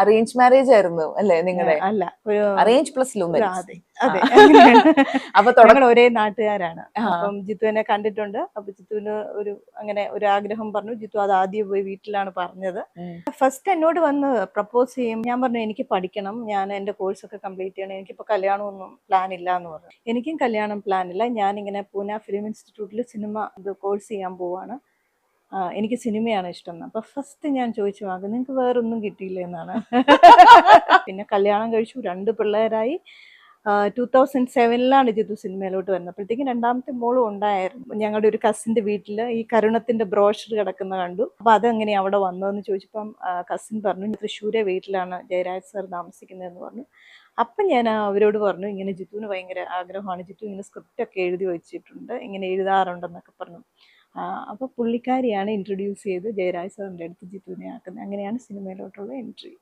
Arrange marriage ആയിരുന്നു അല്ലേ നിങ്ങളുടെ? അല്ല, ഒരു അറേഞ്ച് പ്ലസ് ലവ് അതെ മാരേജ്. അതെ അങ്ങനെയാണ്. അപ്പൊ ഞങ്ങൾ ഒരേ നാട്ടുകാരാണ്. ആ. അപ്പം ജിത്തുവിനെ കണ്ടിട്ടുണ്ട്. അപ്പൊ ജിത്തുവിന് അങ്ങനെ ഒരു ആഗ്രഹം പറഞ്ഞു. ജിത്തു അത് ആദ്യം പോയി വീട്ടിലാണ് പറഞ്ഞത്. ഫസ്റ്റ് എന്നോട് വന്ന് പ്രപ്പോസ് ചെയ്യും. ഞാൻ പറഞ്ഞു എനിക്ക് പഠിക്കണം, ഞാൻ എൻ്റെ കോഴ്സൊക്കെ കംപ്ലീറ്റ് ചെയ്യണം, എനിക്കിപ്പോൾ കല്യാണമൊന്നും പ്ലാൻ ഇല്ല എന്ന് പറഞ്ഞു. എനിക്കും കല്യാണം പ്ലാൻ ഇല്ല. ഞാനിങ്ങനെ പൂന ഫിലിം ഇൻസ്റ്റിറ്റ്യൂട്ടിൽ സിനിമ കോഴ്സ് ചെയ്യാൻ പോവാണ്. എനിക്ക് സിനിമയാണ് ഇഷ്ടം. അപ്പൊ ഫസ്റ്റ് ഞാൻ ചോദിച്ചു വാങ്ങും നിങ്ങൾക്ക് വേറൊന്നും കിട്ടിയില്ല എന്നാണ്. പിന്നെ കല്യാണം കഴിച്ചു, 2 പിള്ളേരായി. 2007 ജിത്തു സിനിമയിലോട്ട് വരുന്നത്. അപ്പോഴത്തേക്കും രണ്ടാമത്തെ മോളും ഉണ്ടായിരുന്നു. ഞങ്ങളുടെ ഒരു കസിന്റെ വീട്ടിൽ ഈ കരുണത്തിന്റെ ബ്രോഷർ കിടക്കുന്ന കണ്ടു. അപ്പൊ അതെങ്ങനെ അവിടെ വന്നതെന്ന് ചോദിച്ചപ്പം കസിൻ പറഞ്ഞു തൃശ്ശൂരെ വീട്ടിലാണ് ജയരാജ് സാർ താമസിക്കുന്നതെന്ന് പറഞ്ഞു. അപ്പം ഞാൻ അവരോട് പറഞ്ഞു ഇങ്ങനെ ജിത്തുവിന് ഭയങ്കര ആഗ്രഹമാണ്, ജിത്തു ഇങ്ങനെ സ്ക്രിപ്റ്റ് ഒക്കെ എഴുതി വെച്ചിട്ടുണ്ട്, ഇങ്ങനെ എഴുതാറുണ്ടെന്നൊക്കെ പറഞ്ഞു. അപ്പോൾ പുള്ളിക്കാരിയാണ് ഇൻട്രൊഡ്യൂസ് ചെയ്ത് ജയരാജ് സാറിൻ്റെ അടുത്ത് ജിത്തുവിനെ ആക്കുന്നത്. അങ്ങനെയാണ് സിനിമയിലോട്ടുള്ള എൻട്രി.